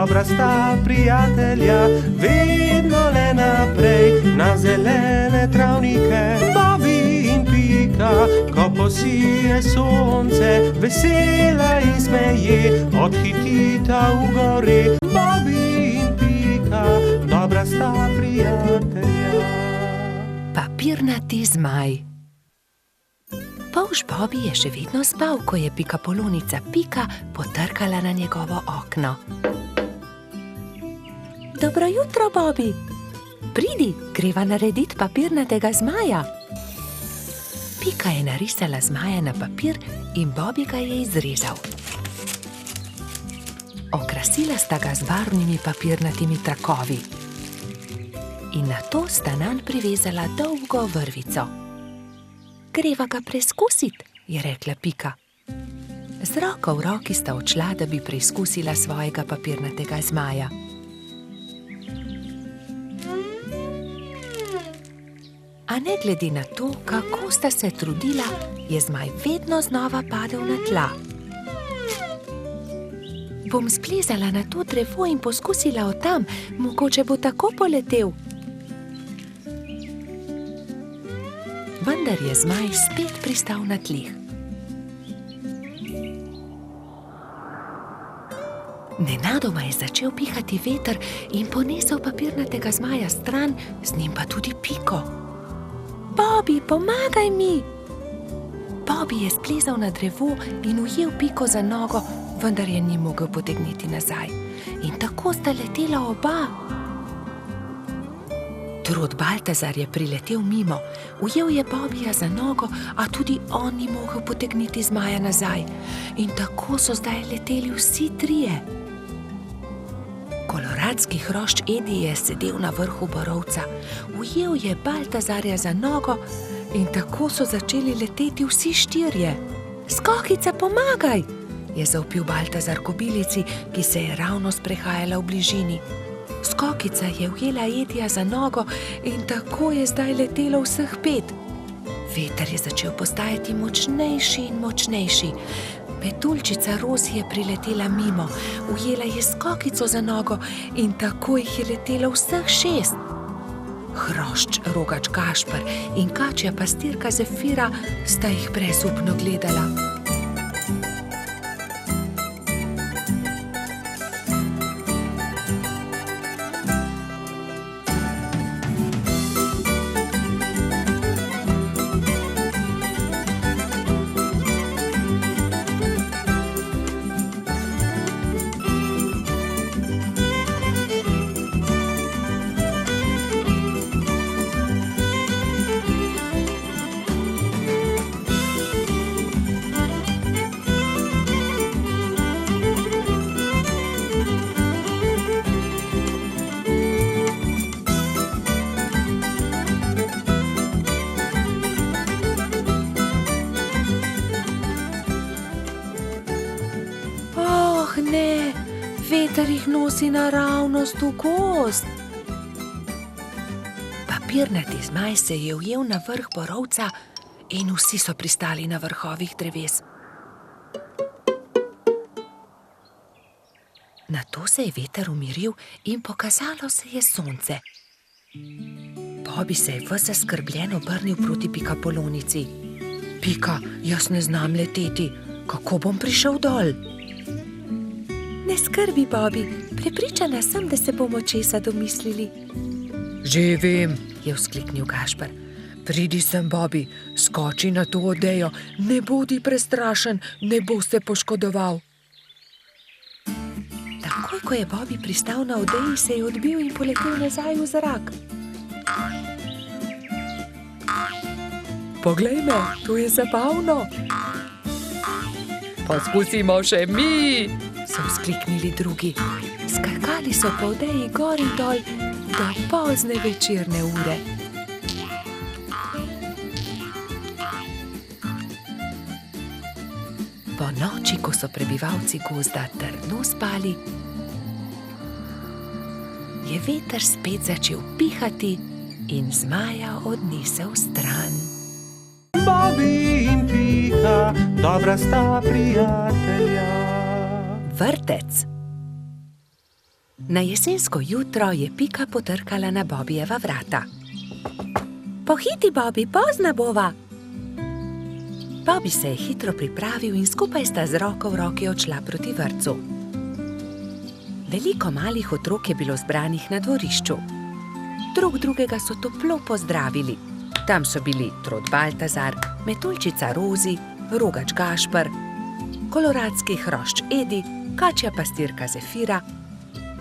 dobra sta prijatelja, vedno le naprej na zelene travnike. Bobby in Pika, ko posije sonce, vesela in smeje, odhitita v gori. Bobby in Pika, dobra sta prijatelja. Papirnati zmaj. Polž Bobby je še vedno spal, ko je pikapolonica Pika potrkala na njegovo okno. Dobro jutro, Bobby. Pridi, greva narediti papirnatega zmaja. Pika je narisala zmaja na papir in Bobby ga je izrezal. Okrasila sta ga z barvnimi papirnatimi trakovi. In nato sta nanj privezala dolgo vrvico. Greva ga preizkusit, je rekla Pika. Z roko v roki sta odšla, da bi preizkusila svojega papirnatega zmaja. A ne glede na to, kako sta se trudila, je zmaj vedno znova padel na tla. Bom splezala na to drevo in poskusila od tam, mogoče bo tako poletel. Vendar je zmaj spet pristal na tleh. Nenadoma je začel pihati veter in ponesel papirnatega zmaja stran, z njim pa tudi Piko. Bobby, pomagaj mi! Bobby je splezal na drevo in ujel Piko za nogo, vendar je ni mogel potegniti nazaj. In tako sta letela oba. Trud Baltazar je priletel mimo, ujel je Bobbyja za nogo, a tudi on ni mogel potegniti zmaja nazaj. In tako so zdaj leteli vsi trije. Koloradski hrošč Edi je sedel na vrhu borovca, ujel je Baltazarja za nogo in tako so začeli leteti vsi štirje. Skokica, pomagaj! Je zavpil Baltazar kobilici, ki se je ravno sprehajala v bližini. Skokica je ujela Edija za nogo in tako je zdaj letelo vseh 5. Veter je začel postajati močnejši in močnejši. Metuljčica Rozi je priletela mimo, ujela je Skokico za nogo in tako jih je letelo vseh 6. Hrošč Rogač Gašper in kačja pastirka Zefira sta jih brezupno gledala. Ne, veter jih nosi naravnost v gozd. Papirnati zmaj se je ujel na vrh borovca in vsi so pristali na vrhovih dreves. Nato se je veter umiril in pokazalo se je sonce. Bobby se je ves zaskrbljen obrnil proti pikapolonici. Pika, jaz ne znam leteti, kako bom prišel dol? Ne skrbi, Bobby, prepričana sem, da se bomo česa domislili. Že vem, je vzkliknil Gašper. Pridi sem, Bobby, skoči na to odejo, ne bodi prestrašen, ne bo se poškodoval. Takoj, ko je Bobby pristal na odeji, se je odbil in poletel nazaj v zrak. Poglej me, to je zabavno. Poskusimo še mi, so vzkliknili drugi. Skakali so po odeji gor in dol do pozne večerne ure. Po noči, ko so prebivalci gozda trdno spali, je veter spet začel pihati in zmaja odnesel stran. Bobby in Pika, dobra sta prijatelja. Vrtec. Na jesensko jutro je Pika potrkala na Bobijeva vrata. Pohiti, Bobi, pozna bova! Bobi se je hitro pripravil in skupaj sta z roko v roki odšla proti vrtcu. Veliko malih otrok je bilo zbranih na dvorišču. Drug drugega so toplo pozdravili. Tam so bili Trod Baltazar, Metuljčica Rozi, Rogač Gašper, koloradski hrošč Edi, kačja pastirka Zefira,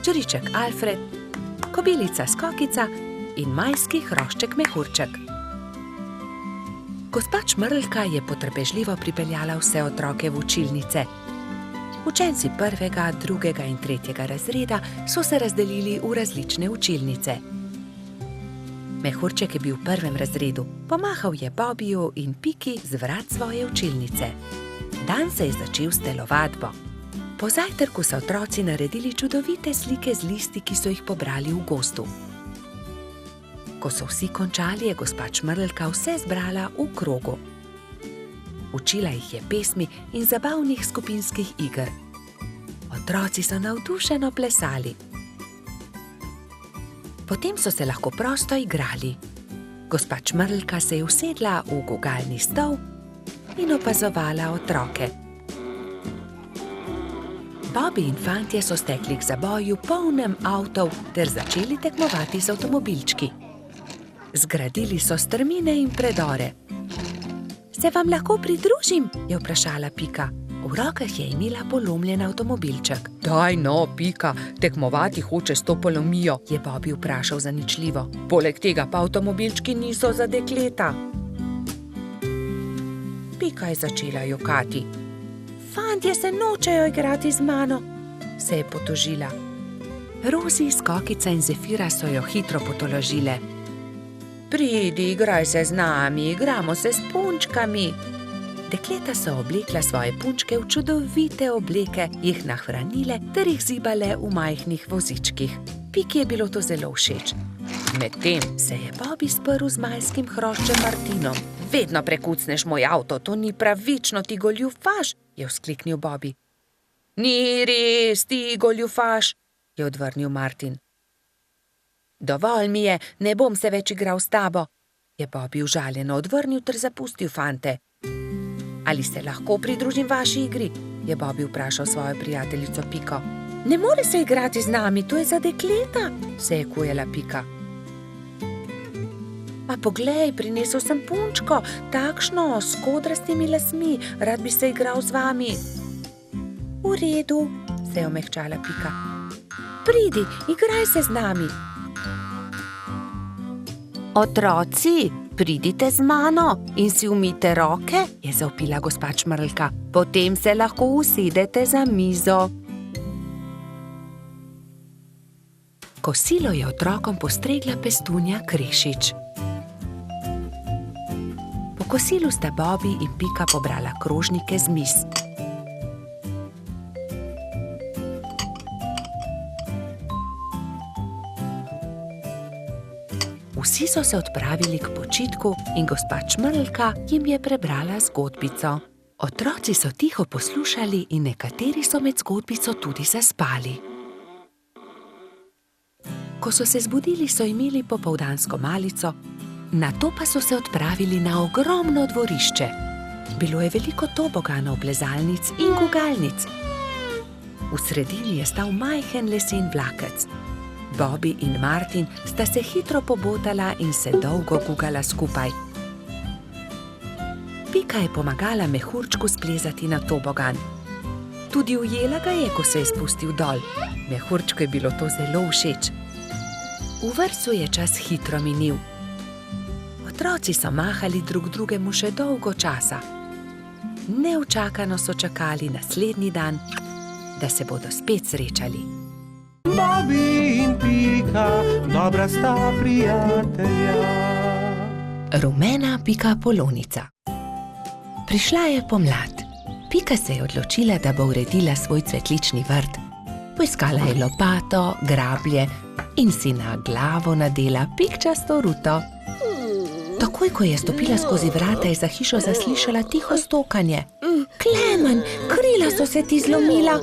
čriček Alfred, kobilica Skokica in majski hrošček Mehurček. Gospa Čmrlka je potrpežljivo pripeljala vse otroke v učilnice. Učenci 1., 2. in 3. razreda so se razdelili v različne učilnice. Mehurček je bil v 1. razredu, pomahal je Bobiju in Piki z vrat svoje učilnice. Dan se je začel s telovadbo. Po zajtrku so otroci naredili čudovite slike z listi, ki so jih pobrali v gozdu. Ko so vsi končali, je gospa Čmrlka vse zbrala v krogu. Učila jih je pesmi in zabavnih skupinskih iger. Otroci so navdušeno plesali. Potem so se lahko prosto igrali. Gospa Čmrlka se je usedla v gugalni stol in opazovala otroke. Bobi in fantje so stekli k zaboju polnem avtov ter začeli tekmovati z avtomobilčki. Zgradili so strmine in predore. Se vam lahko pridružim? Je vprašala Pika. V rokah je imela polomljen avtomobilček. Daj no, Pika, tekmovati hoče s to polomijo, je Bobi vprašal zaničljivo. Poleg tega pa avtomobilčki niso za dekleta. Pika je začela jokati. Fantje se nočejo igrati z mano, se je potožila. Rozi, Skokica in Zefira so jo hitro potolažile. Pridi, igraj se z nami, igramo se s punčkami. Dekleta so oblekla svoje punčke v čudovite obleke, jih nahranile ter jih zibale v majhnih vozičkih. Piki je bilo to zelo všeč. Medtem se je Bobi sprl z majskim hroščem Martinom. Vedno prekucneš moj avto, to ni pravično, ti goljufaš, je vzkliknil Bobi. Ni res, ti goljufaš, je odvrnil Martin. Dovolj mi je, ne bom se več igral s tabo, je Bobi užaljeno odvrnil ter zapustil fante. Ali se lahko pridružim vaši igri, je Bobi vprašal svojo prijateljico Piko. Ne more se igrati z nami, to je za dekleta, se je kujala Pika. A poglej, prinesel sem punčko, takšno, s kodrastimi lasmi, rad bi se igral z vami. V redu, se je omehčala Pika. Pridi, igraj se z nami. Otroci, pridite z mano in si umijte roke, je zavpila gospa Čmrlka. Potem se lahko usedete za mizo. Kosilo je otrokom postregla Pestunja Krešič. Po kosilu sta Bobi in Pika pobrala krožnike z miz. Vsi so se odpravili k počitku in gospa Čmrlka jim je prebrala zgodbico. Otroci so tiho poslušali in nekateri so med zgodbico tudi zaspali. Ko so se zbudili, so imeli popoldansko malico, nato pa so se odpravili na ogromno dvorišče. Bilo je veliko toboganov, plezalnic in gugalnic. V sredini je stal majhen lesen vlakec. Bobi in Martin sta se hitro pobotala in se dolgo gugala skupaj. Pika je pomagala Mehurčku splezati na tobogan. Tudi ujela ga je, ko se je spustil dol. Mehurčku je bilo to zelo všeč. V vrtcu je čas hitro minil. Otroci so mahali drug drugemu še dolgo časa. Neučakano so čakali naslednji dan, da se bodo spet srečali. Bobi in Pika, dobra sta prijatelja. Rumena Pika Polonica. Prišla je pomlad. Pika se je odločila, da bo uredila svoj cvetlični vrt. Poiskala je lopato, grablje in si na glavo nadela pikčasto ruto. Takoj, ko je stopila skozi vrata, je za hišo zaslišala tiho stokanje. Klemen, krila so se ti zlomila.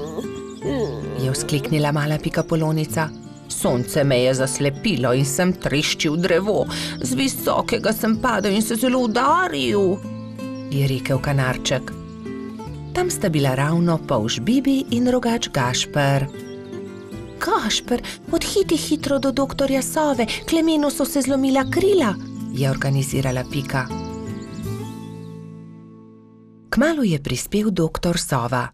je vzkliknila mala pikapolonica. Sonce me je zaslepilo in sem treščil drevo. Z visokega sem padel in se zelo udaril, je rekel kanarček. Tam sta bila ravno polž Bibi in rogač Gašper. Gašper, odhiti hitro do doktorja Sove, Klemenu so se zlomila krila, je organizirala Pika. Kmalu je prispel doktor Sova.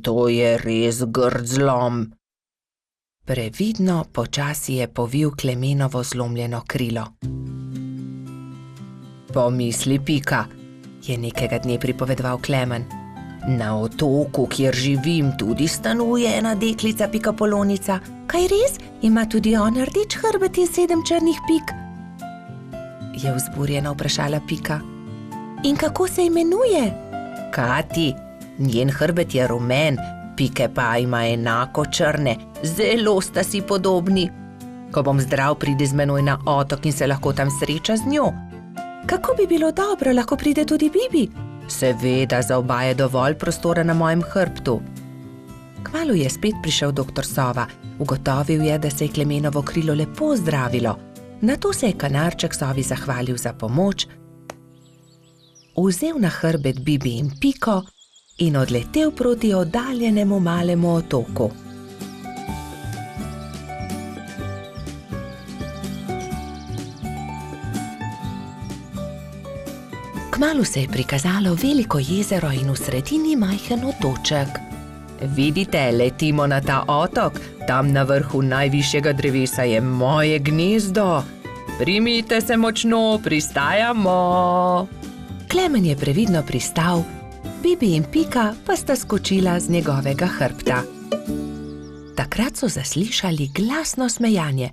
To je res grd zlom. Previdno počasi je povil Klemenovo zlomljeno krilo. Pomisli, Pika, je nekega dne pripovedoval Klemen. Na otoku, kjer živim, tudi stanuje ena deklica pikapolonica. Kaj res? Ima tudi ona rdeč hrbet in 7 črnih pik? Je vzburjeno vprašala Pika. In kako se imenuje? Kati, njen hrbet je rumen, pike pa ima enako črne, zelo sta si podobni. Ko bom zdrav, pridi z menoj na otok in se lahko tam sreča z njo. Kako bi bilo dobro, lahko pride tudi Bibi? Seveda, za oba je dovolj prostora na mojem hrbtu. Kmalu je spet prišel doktor Sova. Ugotovil je, da se je Klemenovo krilo lepo zdravilo. Nato se je kanarček Sovi zahvalil za pomoč, vzel na hrbet Bibi in Piko in odletel proti oddaljenemu malemu otoku. Kmalu se je prikazalo veliko jezero in v sredini majhen otoček. Vidite, letimo na ta otok, tam na vrhu najvišjega drevesa je moje gnezdo. Primite se močno, pristajamo. Klemen je previdno pristal, Bibi in Pika pa sta skočila z njegovega hrbta. Takrat so zaslišali glasno smejanje.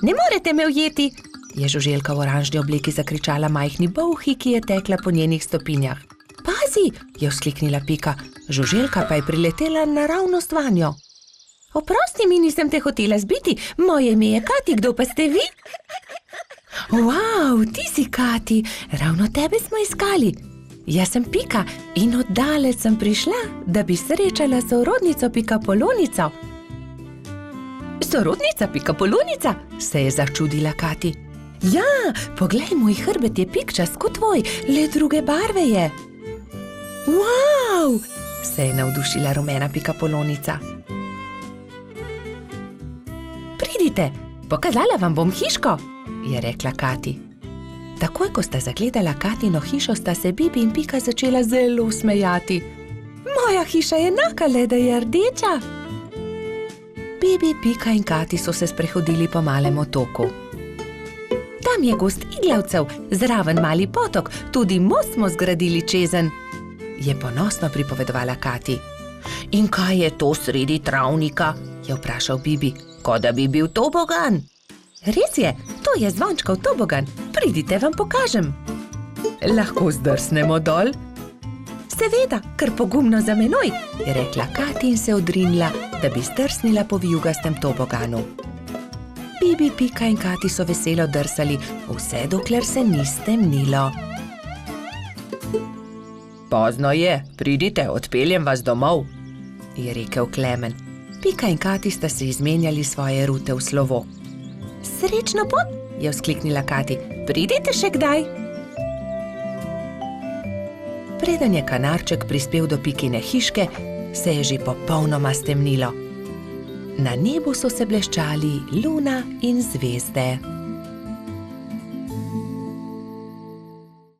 Ne morete me ujeti, je žuželka v oranžni obleki zakričala majhni bolhi, ki je tekla po njenih stopinjah. Pazi, je vzkliknila Pika, žuželka pa je priletela naravnost vanjo. Oprosti mi, nisem te hotela zbiti, moje ime je Kati, kdo pa ste vi? Wow, ti si Kati, ravno tebe smo iskali. Jaz sem Pika in oddaleč sem prišla, da bi srečala sorodnico pikapolonico. Sorodnica pikapolonica, se je začudila Kati. Ja, poglej, moj hrbet je pikčast kot tvoj, le druge barve je. Wow, se je navdušila rumena pikapolonica. Pridite, pokazala vam bom hiško, je rekla Kati. Takoj, ko sta zagledala Katino hišo, sta se Bibi in Pika začela zelo smejati. Moja hiša je enaka, le da je rdeča. Bibi, Pika in Kati so se sprehodili po malem otoku. Tam je gost iglavcev, zraven mali potok, tudi most smo zgradili čezen, je ponosno pripovedovala Kati. In kaj je to sredi travnika, je vprašal Bibi, kot da bi bil tobogan. Res je, to je zvončkov tobogan, pridite, vam pokažem. Lahko zdrsnemo dol? Seveda, kar pogumno za menoj, je rekla Kati in se odrinila, da bi zdrsnila po vijugastem toboganu. Bibi, Pika in Kati so veselo drsali, vse dokler se ni stemnilo. Pozno je, pridite, odpeljem vas domov, je rekel Klemen. Pika in Kati sta se izmenjali svoje rute v slovo. Srečno pot, je vzkliknila Kati, pridite še kdaj. Preden je kanarček prispel do Pikine hiške, se je že popolnoma stemnilo. Na nebu so se bleščali luna in zvezde.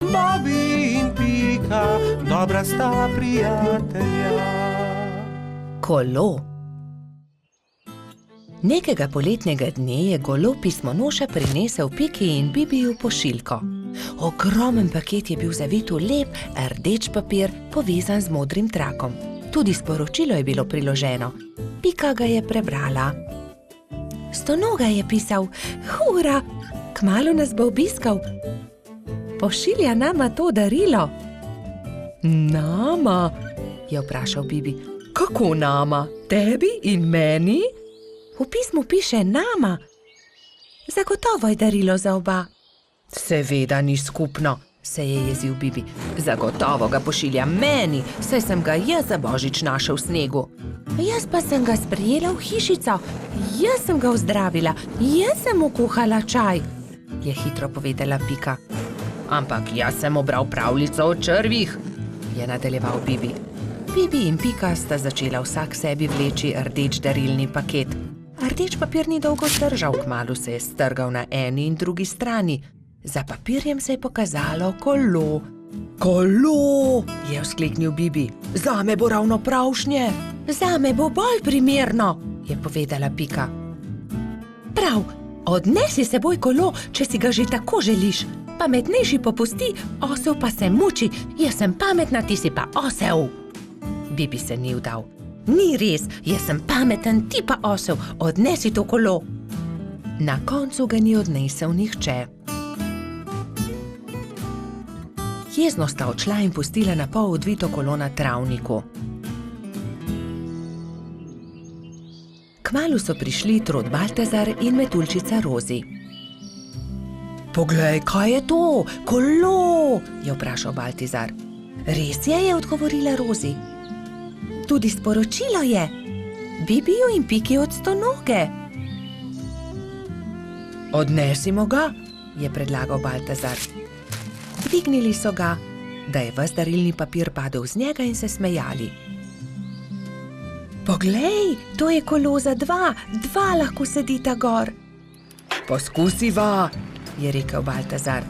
Bobby in Pika, dobra sta prijatelja. Kolo. Nekega poletnega dne je golo pismonoša prinesel Piki in Bibiju pošiljko. Ogromen paket je bil zavit v lep, rdeč papir, povezan z modrim trakom. Tudi sporočilo je bilo priloženo. Pika ga je prebrala. Stonoga je pisal, hura, kmalu nas bo obiskal. Pošilja nama to darilo. Nama, je vprašal Bibi. Kako nama? Tebi in meni? V pismu piše nama. Zagotovo je darilo za oba. Seveda ni skupno, se je jezil Bibi. Zagotovo ga pošilja meni, saj sem ga jaz za božič našel v snegu. Jaz pa sem ga sprejela v hišico, jaz sem ga ozdravila, jaz sem mu kuhala čaj, je hitro povedala Pika. Ampak jaz sem obral pravljico o črvih, je nadaljeval Bibi. Bibi in Pika sta začela vsak sebi vleči rdeč darilni paket. Rdeč papir ni dolgo zdržal, kmalu se je strgal na eni in drugi strani. Za papirjem se je pokazalo kolo. Kolo, je vzkliknil Bibi. Zame bo ravno pravšnje. Zame bo bolj primerno, je povedala Pika. Prav, odnesi s seboj kolo, če si ga že tako želiš. Pametnejši popusti, osel pa se muči. Jaz sem pametna, ti si pa osel. Bibi se ni vdal. Ni res, jaz sem pameten, ti pa osel. Odnesi to kolo. Na koncu ga ni odnesel nihče. Jezno sta odšla in pustila na pol odvito kolo na travniku. Kmalu so prišli Trod Baltazar in Metuljčica Rozi. Poglej, kaj je to? Kolo, je vprašal Baltazar. Res je, je odgovorila Rozi. Tudi sporočilo je. Bibiju in Piki od stonoge. Odnesimo ga, je predlagal Baltazar. Dvignili so ga, da je ves darilni papir padel z njega in se smejali. Poglej, to je kolo za dva lahko sedita gor. Poskusiva, je rekel Baltazar.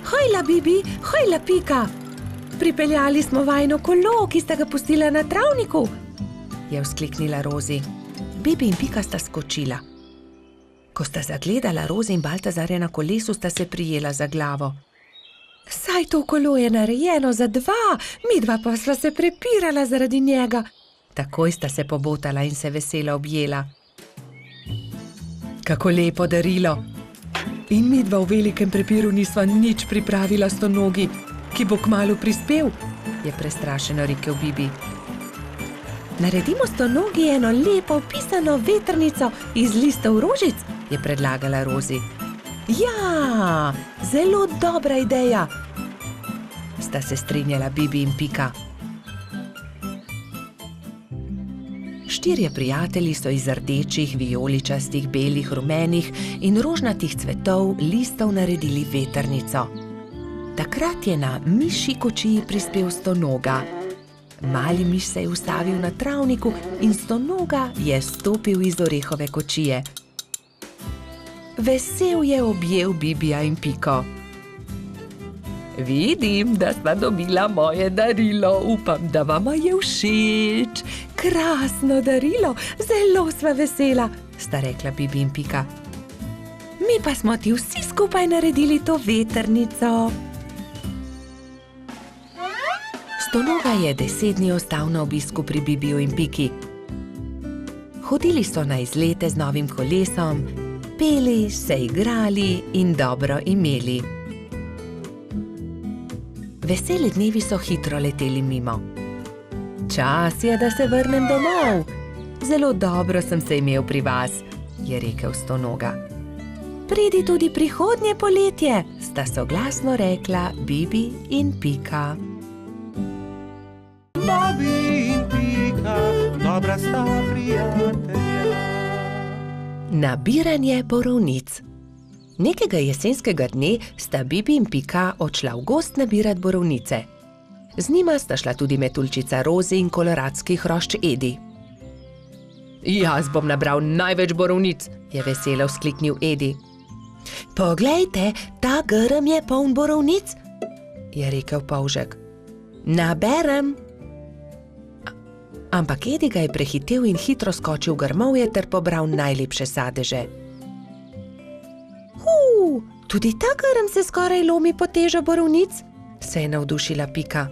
Hojla, Bibi, hojla, Pika. Pripeljali smo vajino kolo, ki sta ga pustila na travniku, je vzkliknila Rozi. Bibi in Pika sta skočila. Ko sta zagledala Rozi in Baltazarja na kolesu, sta se prijela za glavo. Saj to kolo je narejeno za dva, midva pa sva se prepirala zaradi njega. Takoj sta se pobotala in se veselo objela. Kako lepo darilo. In midva v velikem prepiru nisva nič pripravila stonogi, ki bo kmalu prispel, je prestrašeno rekel Bibi. Naredimo stonogi eno lepo pisano vetrnico iz listov rožic, je predlagala Rozi. Ja, zelo dobra ideja, sta se strinjala Bibi in Pika. Štirje prijatelji so iz rdečih, vijoličastih, belih, rumenih in rožnatih cvetov listov naredili vetrnico. Takrat je na mišji kočiji prispel stonoga. Mali miš se je ustavil na travniku in stonoga je stopil iz orehove kočije. Vesel je objel Bibija in Piko. Vidim, da sta dobila moje darilo, upam, da vama je všeč. Krasno darilo, zelo sva vesela, sta rekla Bibi in Pika. Mi pa smo ti vsi skupaj naredili to vetrnico. Stonoga je 10 dni ostal na obisku pri Bibiju in Piki. Hodili so na izlete z novim kolesom, peli, se igrali in dobro imeli. Veseli dnevi so hitro leteli mimo. Čas je, da se vrnem domov. Zelo dobro sem se imel pri vas, je rekel stonoga. Pridi tudi prihodnje poletje, sta soglasno rekla Bibi in Pika. Babi in Pika, dobra sta prijatelja. Nabiranje borovnic. Nekega jesenskega dne sta Bibi in Pika odšla v gozd nabirat borovnice. Z njima sta šla tudi Metuljčica Rozi in koloradski hrošč Edi. Jaz bom nabral največ borovnic, je veselo vzkliknil Edi. Poglejte, ta grm je poln borovnic, je rekel polžek. Naberem. Ampak Edi ga je prehitel in hitro skočil v grmovje ter pobral najlepše sadeže. Tudi ta grm se skoraj lomi pod težo borovnic, se je navdušila Pika.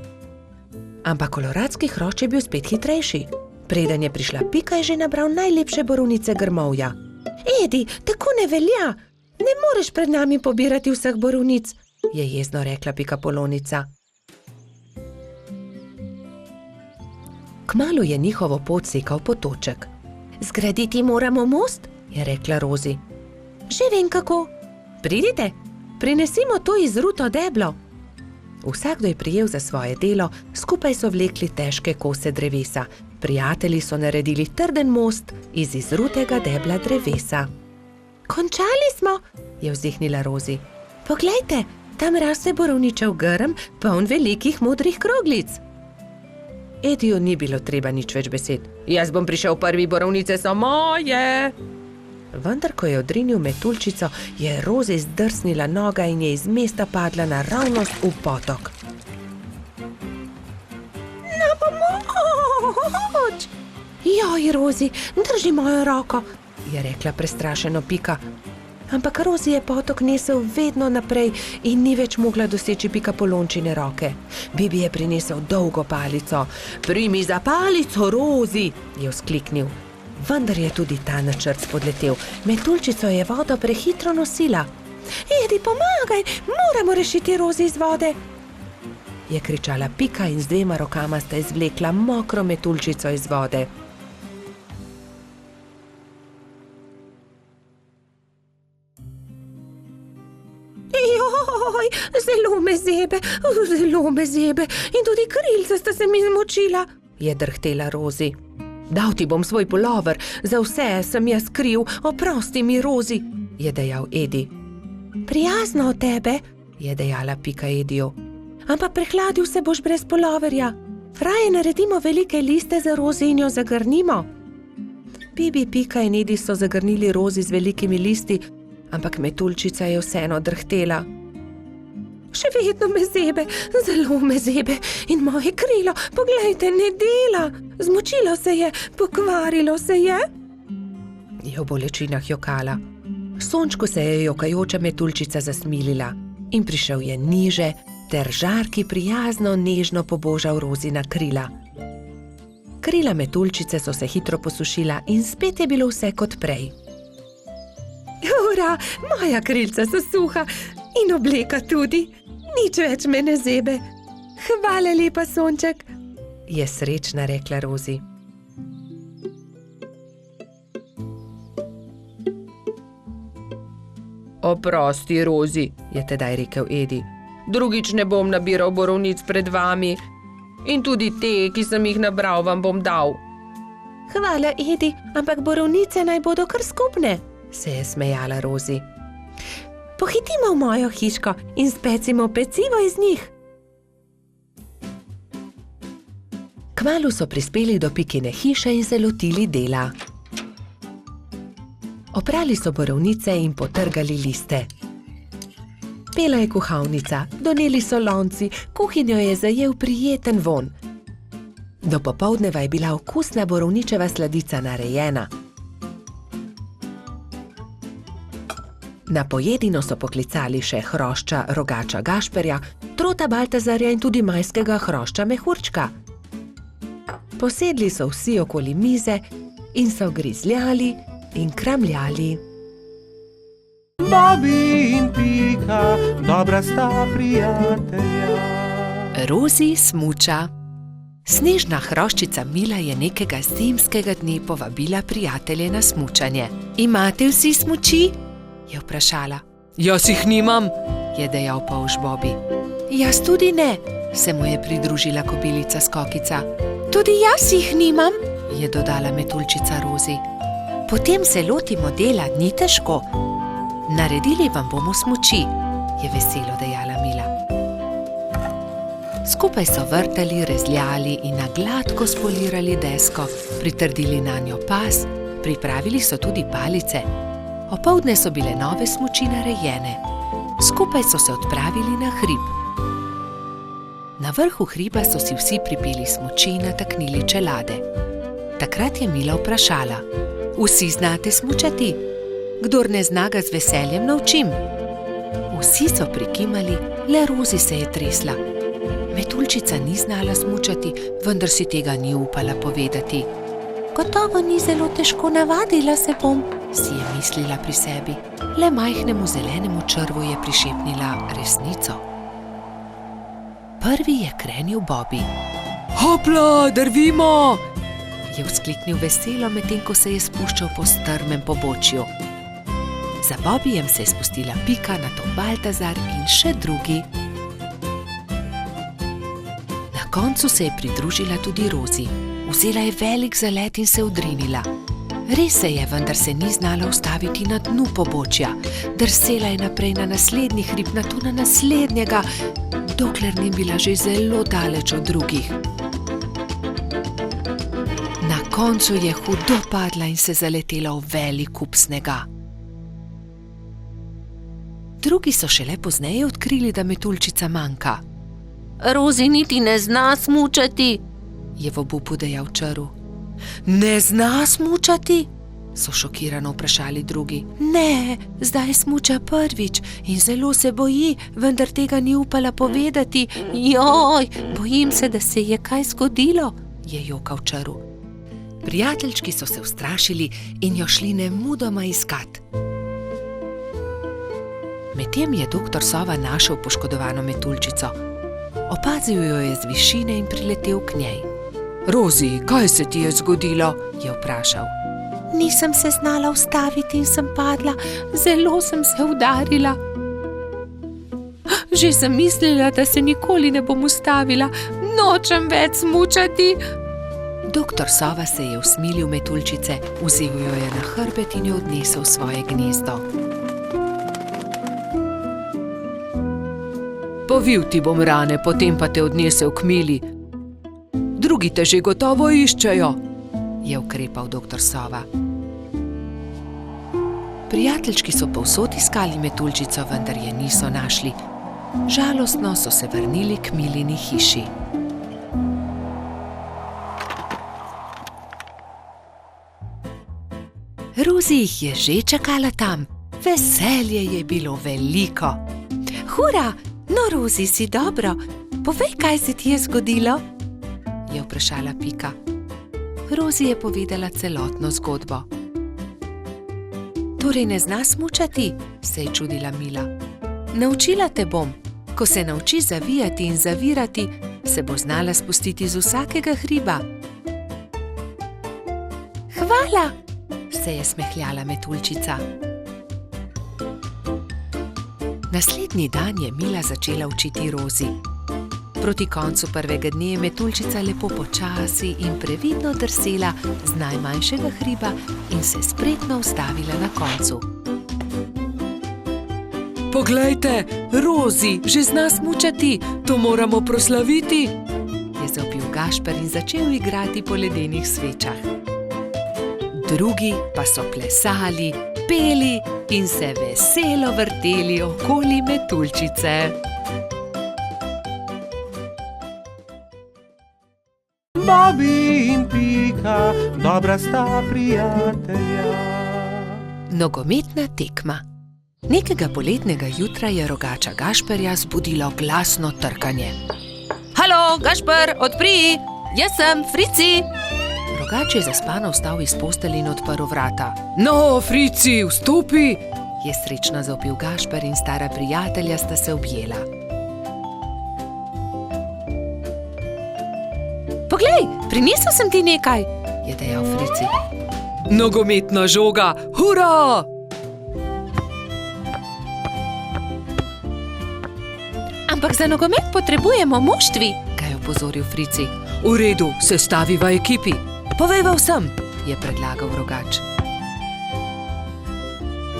Ampak koloradski hrošč je bil spet hitrejši. Preden je prišla Pika, je že nabral najlepše borovnice grmovja. Edi, tako ne velja, ne moreš pred nami pobirati vseh borovnic, je jezno rekla Pikapolonica. Kmalu je njihovo pot sekal potoček. Zgraditi moramo most, je rekla Rozi. Že vem kako. Pridite, prinesimo to izruto deblo. Vsakdo je prijel za svoje delo, skupaj so vlekli težke kose drevesa. Prijatelji so naredili trden most iz izrutega debla drevesa. Končali smo, je vzdihnila Rozi. Poglejte, tam raste borovničev grm, poln velikih modrih kroglic. Ediju ni bilo treba nič več besed. Jaz bom prišel prvi, borovnice so moje. Vendar, ko je odrinil metuljčico, je Rozi zdrsnila noga in je iz mesta padla naravnost v potok. Na pomoč! Joj, Rozi, drži mojo roko, je rekla prestrašeno Pika. Ampak Rozi je potok nesel vedno naprej in ni več mogla doseči Pikapolončine roke. Bibi je prinesel dolgo palico. Primi za palico, Rozi, je vzkliknil. Vendar je tudi ta načrt spodletel. Metuljčico je vodo prehitro nosila. Edi, pomagaj, moramo rešiti Rozi iz vode, je kričala Pika in z 2 rokama sta izvlekla mokro metuljčico iz vode. Joj, zelo me zebe in tudi krilca sta se mi zmočila, je drhtela Rozi. Dal ti bom svoj pulover, za vse sem jaz kriv, oprosti mi, Rozi, je dejal Edi. Prijazno od tebe, je dejala Pika Ediju. Ampak prehladil se boš brez puloverja. Raje naredimo velike liste za Rozi in jo zagrnimo. Bibi, Pika in Edi so zagrnili Rozi z velikimi listi, ampak metuljčica je vseeno drhtela. Še vedno me zebe, zelo me zebe in moje krilo, poglejte, ne dela. Zmočilo se je, pokvarilo se je. Je v bolečinah jokala. Sončku se je jokajoča metuljčica zasmilila in prišel je niže ter žarki prijazno nežno pobožal Rozina krila. Krila metuljčice so se hitro posušila in spet je bilo vse kot prej. Ura, moja krilca so suha in obleka tudi. Nič več me ne zebe. Hvala lepa, Sonček, je srečna rekla Rozi. Oprosti, Rozi, je tedaj rekel Edi. Drugič ne bom nabiral borovnic pred vami in tudi te, ki sem jih nabral, vam bom dal. Hvala, Edi, ampak borovnice naj bodo kar skupne, se je smejala Rozi. Pohitimo v mojo hiško in specimo pecivo iz njih. Kmalu so prispeli do Pikine hiše in se lotili dela. Oprali so borovnice in potrgali liste. Pela je kuhalnica, doneli so lonci, kuhinjo je zajel prijeten vonj. Do popoldneva je bila okusna borovničeva sladica narejena. Na pojedino so poklicali še hrošča Rogača Gašperja, Trota Baltazarja in tudi majskega hrošča Mehurčka. Posedli so vsi okoli mize in so grizljali in kramljali. Bobi in Pika, dobra sta prijatelja. Rozi smuča. Snežna hroščica Mila je nekega zimskega dne povabila prijatelje na smučanje. Imate vsi smuči? Je vprašala. Jaz jih nimam, je dejal polž Bobi. Jaz tudi ne, se mu je pridružila kobilica Skokica. Tudi jaz jih nimam, je dodala metuljčica Rozi. Potem se lotimo dela, ni težko. Naredili vam bomo smuči, je veselo dejala Mila. Skupaj so vrtali, rezljali in na gladko spolirali desko, pritrdili nanjo pas, pripravili so tudi palice. Opoldne so bile nove smuči narejene. Skupaj so se odpravili na hrib. Na vrhu hriba so si vsi pripeli smuči in nataknili čelade. Takrat je Mila vprašala. Vsi znate smučati? Kdor ne zna, ga z veseljem naučim. Vsi so prikimali, le Rozi se je tresla. Metuljčica ni znala smučati, vendar si tega ni upala povedati. Gotovo ni zelo težko, navadila se bom, si je mislila pri sebi. Le majhnemu zelenemu črvu je prišepnila resnico. Prvi je krenil Bobi. Hopla, drvimo! Je vzkliknil veselo, medtem ko se je spuščal po strmem pobočju. Za Bobijem se je spustila Pika, nato Baltazar in še drugi. koncu se je pridružila tudi Rozi. Vzela je velik zalet in se odrinila. Res se je, vendar se ni znala ustaviti na dnu pobočja. Drsela je naprej na naslednji hrib, nato na naslednjega, dokler ni bila že zelo daleč od drugih. Na koncu je hudo padla in se zaletela v velik kup snega. Drugi so šele pozneje odkrili, da metuljčica manjka. Rozi niti ne zna smučati, je v obupu dejal Črv. Ne zna smučati? So šokirano vprašali drugi. Ne, zdaj smuča prvič in zelo se boji, vendar tega ni upala povedati. Joj, bojim se, da se je kaj zgodilo, je jokal Črv. Prijateljčki so se ustrašili in jo šli nemudoma iskat. Medtem je doktor Sova našel poškodovano metuljčico. Opazil jo je z višine in priletel k njej. Rozi, kaj se ti je zgodilo? Je vprašal. Nisem se znala ustaviti in sem padla, zelo sem se udarila. Že sem mislila, da se nikoli ne bom ustavila, nočem več smučati. Doktor Sova se je usmilil metuljčice, vzel jo je na hrbet in jo odnesel v svoje gnezdo. Povil ti bom rane, potem pa te odnesel k Mili. Drugi te že gotovo iščejo, je ukrepal doktor Sova. Prijateljčki so povsod iskali metuljčico, vendar je niso našli. Žalostno so se vrnili k Milini hiši. Rozi jih je že čakala tam. Veselje je bilo veliko. Hura! No, Rozi, si dobro. Povej, kaj se ti je zgodilo? Je vprašala Pika. Rozi je povedala celotno zgodbo. Torej ne zna smučati? Se je čudila Mila. Naučila te bom. Ko se nauči zavijati in zavirati, se bo znala spustiti z vsakega hriba. Hvala! Se je smehljala metuljčica. Naslednji dan je Mila začela učiti Rozi. Proti koncu prvega dne je metuljčica lepo počasi in previdno drsela z najmanjšega hriba in se spretno ustavila na koncu. Poglejte, Rozi že zna smučati, to moramo proslaviti, je zavpil Gašper in začel igrati po ledenih svečah. Drugi pa so plesali, peli in se veselo vrteli okoli metuljčice. Bobi in Pika, dobra sta prijatelja. Nogometna tekma. Nekega poletnega jutra je rogača Gašperja zbudilo glasno trkanje. Halo, Gašper, odpri! Jaz sem Frici! Rogač je zaspano vstal iz postelje in odprl vrata. No, Frici, vstopi! Je srečno zavpil Gašper in stara prijatelja sta se objela. Poglej, prinesel sem ti nekaj, je dejal Frici. Nogometna žoga, hura! ampak za nogomet potrebujemo moštvi, ga je opozoril Frici. V redu, sestaviva ekipi. Povejva vsem, je predlagal rogač.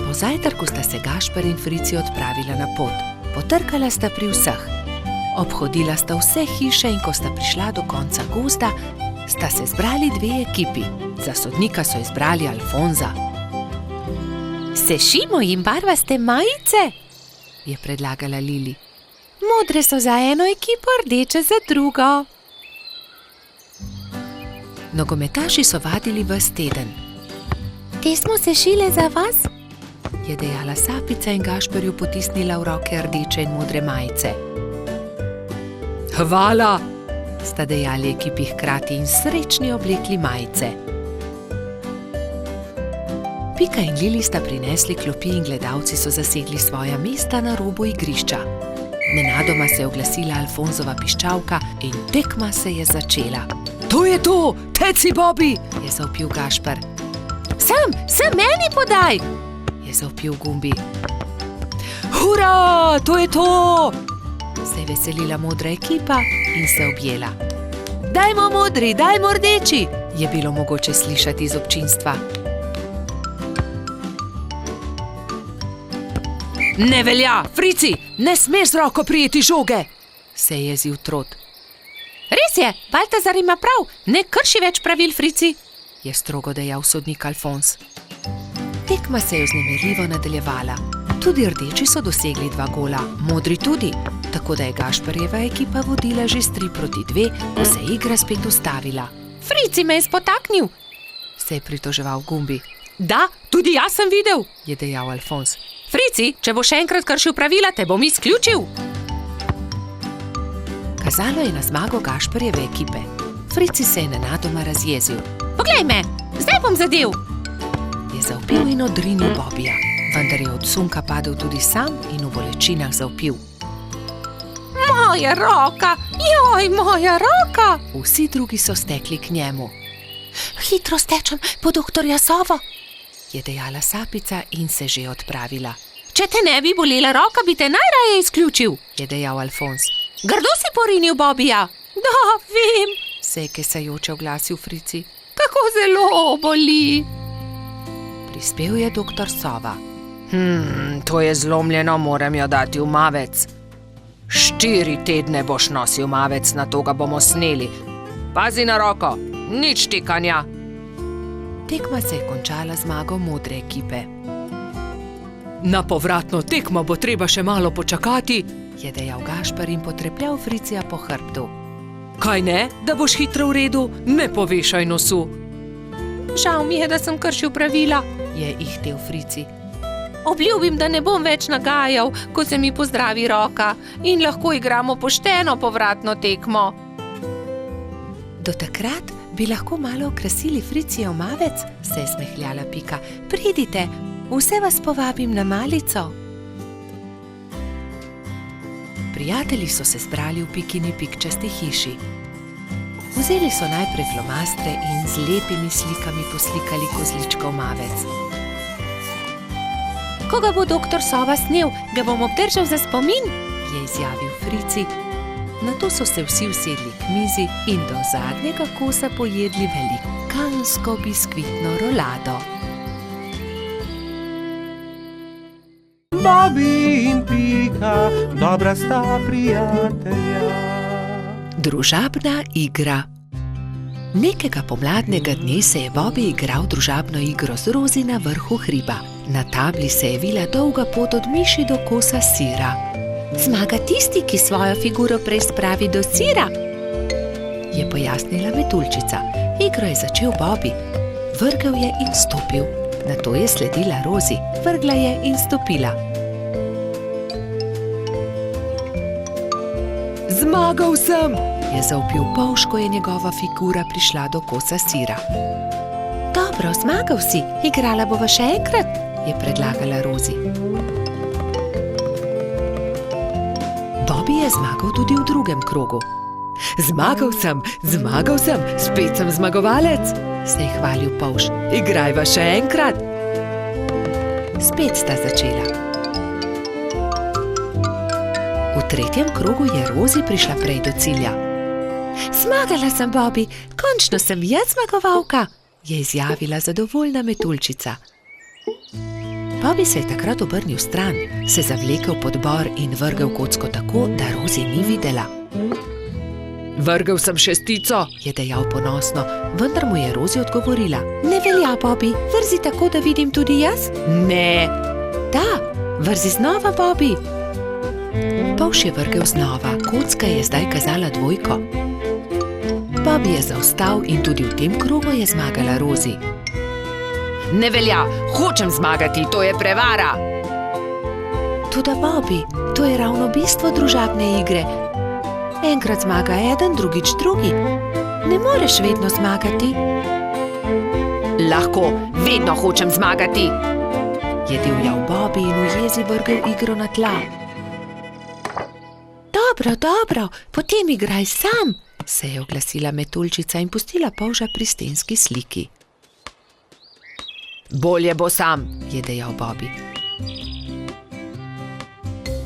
Po zajtrku sta se Gašper in Frici odpravila na pot. Potrkala sta pri vseh. Obhodila sta vse hiše in ko sta prišla do konca gozda, sta se zbrali dve ekipi. Za sodnika so izbrali Alfonza. Sešimo jim barvaste majice, je predlagala Lili. Modre so za eno ekipo, rdeče za drugo. Nogometaši so vadili ves teden. Te smo sešile za vas, je dejala Sapica in Gašperju potisnila v roke rdeče in modre majice. Hvala, sta dejali ekipi hkrati in srečni oblekli majice. Pika in Lili sta prinesli klopi in gledalci so zasedli svoja mesta na robu igrišča. Nenadoma se je oglasila Alfonzova piščalka in tekma se je začela. To je to, teci Bobi, je zavpil Gašper. Sem meni podaj, je zavpil Gumbi. Hura, to je to, se je veselila modra ekipa in se objela. Dajmo modri, dajmo rdeči, je bilo mogoče slišati iz občinstva. Ne velja, Frici, ne smeš z roko prijeti žoge. Se je jezil Trot. Res je, Baltazar ima prav, ne krši več pravil, Frici. Je strogo dejal sodnik Alfons. Tekma se je vznemirljivo nadaljevala. Tudi rdeči so dosegli 2 gola, modri tudi, tako da je Gašperjeva ekipa vodila že s 3-2, ko se je igra spet ustavila. Frici me je spotaknil. Se je pritoževal Gumbi. Da, tudi jaz sem videl. Je dejal Alfons. Frici, če bo še enkrat kršil pravila, te bom izključil. Kazalo je na zmago Gašperjeve ekipe. Frici se je nenadoma razjezil. Poglej me, zdaj bom zadev. Je zavpil in odrinil Bobija, vendar je od sunka padel tudi sam in v bolečinah zavpil. Moja roka, joj, moja roka. Vsi drugi so stekli k njemu. Hitro stečem po doktorja Sovo, je dejala Sapica in se že odpravila. Če te ne bi bolela roka, bi te najraje izključil, je dejal Alfons. Grdo si porinil Bobija. Da, vem, se je kesajoče oglasil Frici. kako zelo boli. Prispel je doktor Sova. To je zlomljeno, moram jo dati v mavec. 4 tedne boš nosil mavec, na to ga bomo sneli. Pazi na roko, nič tikanja. Tekma se je končala z zmago modre ekipe. Na povratno tekmo bo treba še malo počakati, je dejal Gašper in potrepljal Fricija po hrbtu. Kaj ne, da boš hitro v redu, ne povešaj nosu. Žal mi je, da sem kršil pravila, je ihtel Frici. Obljubim, da ne bom več nagajal, ko se mi pozdravi roka in lahko igramo pošteno povratno tekmo. Do takrat bi lahko malo okrasili Fricijev mavec, se je smehljala Pika. Pridite, vse vas povabim na malico. Prijatelji so se zbrali v Pikini pikčasti hiši. Vzeli so najprej flomastre in z lepimi slikami poslikali kozličkov mavec. Ko ga bo doktor Sova snel, ga bom obdržal za spomin, je izjavil Frici. Nato so se vsi usedli k mizi in do zadnjega kosa pojedli velikansko biskvitno rolado. Bobby in Pika, dobra sta prijatelja. Družabna igra. Nekega pomladnega dne se je Bobby igral družabno igro z Rozi na vrhu hriba. Na tabli se je vila dolga pot od miši do kosa sira. Zmaga tisti, ki svojo figuro prej spravi do sira, je pojasnila Metuljčica. Igro je začel Bobby. Vrgel je in stopil. Nato je sledila Rozi. Vrgla je in stopila. Zmagal sem, je zavpil Polž, ko je njegova figura prišla do kosa sira. Dobro, zmagal si, igrala bova še enkrat, je predlagala Rozi. Bobby je zmagal tudi v drugem krogu. Zmagal sem, spet sem zmagovalec, se je hvalil Polž. Igrajva še enkrat. Spet sta začela. V tretjem krogu je Rozi prišla prej do cilja. Zmagala sem, Bobby, končno sem jaz zmagovalka, je izjavila zadovoljna Metuljčica. Bobby se je takrat obrnil stran, se zavlekel pod bor in vrgel kocko tako, da Rozi ni videla. Vrgel sem 6, je dejal ponosno, vendar mu je Rozi odgovorila. Ne velja, Bobby, vrzi tako, da vidim tudi jaz. Ne. Da, vrzi znova, Bobby. Polž je vrgel znova, kocka je zdaj kazala 2. Bobby je zaostal in tudi v tem krogu je zmagala Rozi. Ne velja, hočem zmagati, to je prevara. Toda Bobby, to je ravno bistvo družabne igre. Enkrat zmaga eden, drugič drugi. Ne moreš vedno zmagati. Lahko, vedno hočem zmagati, je divjal Bobby in v jezi vrgel igro na tla. Dobro, potem igraj sam, se je oglasila Metuljčica in pustila Polža pri stenski sliki. Bolje bo sam, je dejal Bobby.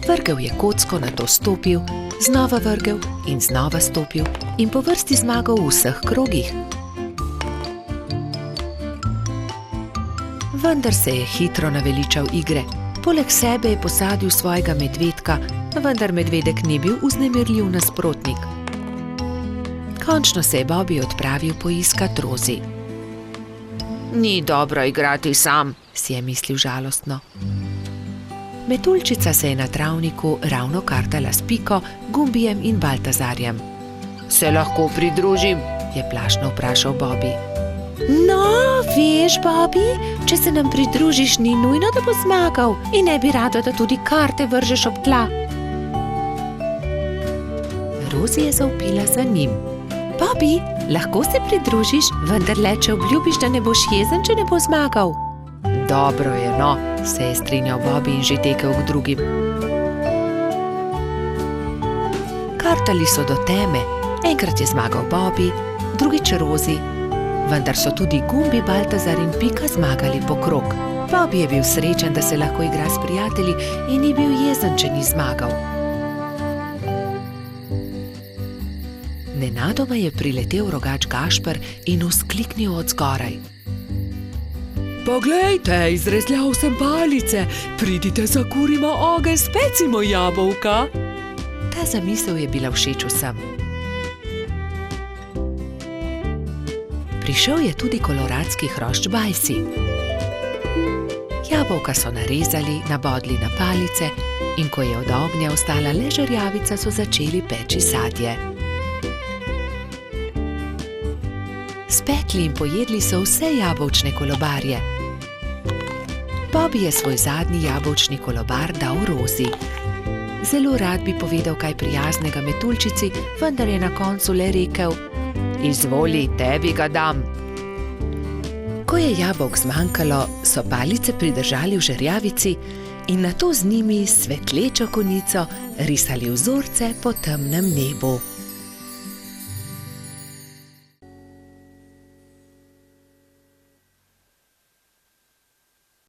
Vrgel je kocko, nato stopil, znova vrgel in znova stopil in po vrsti zmagal v vseh krogih. Vendar se je hitro naveličal igre. Poleg sebe je posadil svojega medvedka, vendar medvedek ni bil vznemirljiv nasprotnik. Končno se je Bobby odpravil poiskat Rozi. Ni dobro igrati sam, si je mislil žalostno. Metuljčica se je na travniku ravno kartala s Piko, Gumbijem in Baltazarjem. Se lahko pridružim? Je plašno vprašal Bobby. No, veš, Bobby, če se nam pridružiš, ni nujno, da bo zmagal in ne bi rada, da tudi karte vržeš ob tla. Rozi je zavpila za njim. Bobby, lahko se pridružiš, vendar le, če obljubiš, da ne boš jezen, če ne bo zmagal. Dobro je, no, se je strinjal Bobby in že tekel k drugim. Kartali so do teme. Enkrat je zmagal Bobby, drugič Rozi, vendar so tudi Gumbi, Baltazar in Pika zmagali po krog. Bobby je bil srečen, da se lahko igra s prijatelji in ni bil jezen, če ni zmagal. Nenadoma je priletel rogač Gašper in vzkliknil od zgoraj. Poglejte, izrezljal sem palice, pridite zakurimo ogenj, specimo jabolka. Ta zamisel je bila všeč vsem. Prišel je tudi koloradski hrošč Bajsi. Jabolka so narezali, nabodli na palice in ko je od ognja ostala le žerjavica, so začeli peči sadje. Spekli in pojedli so vse jabolčne kolobarje. Bobby je svoj zadnji jabolčni kolobar dal Rozi. Zelo rad bi povedal kaj prijaznega metuljčici, vendar je na koncu le rekel: Izvoli, tebi ga dam. Ko je jabolk zmanjkalo, so palice pridržali v žerjavici in nato z njimi s svetlečo konico risali vzorce po temnem nebu.